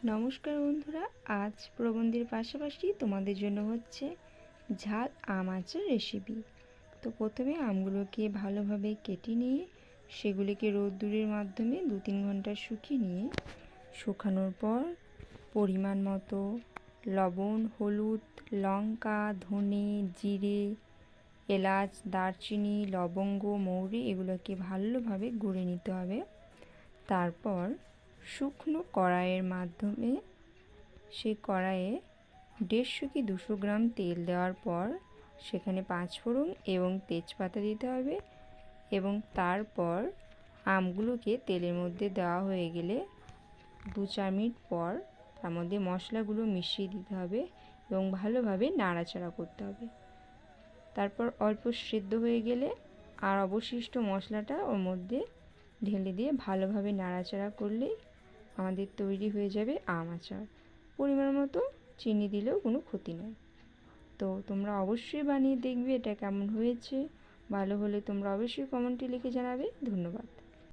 নমস্কার বন্ধুরা, আজ প্রবন্ধের পাশাপাশি তোমাদের জন্য হচ্ছে ঝাল আম আচার রেসিপি। তো প্রথমে আমগুলোকে ভালোভাবে কেটে নিয়ে সেগুলিকে রোদ্দুরের মাধ্যমে 2-3 ঘন্টা শুকিয়ে নিয়ে শুকানোর পর পরিমাণ মতো লবণ, হলুদ, লঙ্কা, ধনে, জিরে, এলাচ, দারচিনি, লবঙ্গ, মৌরি এগুলোকে ভালোভাবে গুঁড়ে নিতে হবে। তারপর শুকনো কড়াইয়ের মাধ্যমে সেই কড়াইয়ে 150 কি 200 গ্রাম তেল দেওয়ার পর সেখানে 5 ফোড়ন এবং তেজপাতা দিতে হবে এবং তারপর আমগুলোকে তেলের মধ্যে দেওয়া হয়ে গেলে 2-4 মিনিট পর তার মধ্যে মশলাগুলো মিশিয়ে দিতে হবে এবং ভালোভাবে নাড়াচাড়া করতে হবে। তারপর অল্প সেদ্ধ হয়ে গেলে আর অবশিষ্ট মশলাটা ওর মধ্যে ঢেলে দিয়ে ভালোভাবে নাড়াচাড়া করলেই আমাদের তৈরি হয়ে যাবে আম আচার। পরিমাণ মতো চিনি দিলেও কোনো ক্ষতি নেই। তো তোমরা অবশ্যই বানিয়ে দেখবে এটা কেমন হয়েছে। ভালো হলে তোমরা অবশ্যই কমেন্টে লিখে জানাবে। ধন্যবাদ।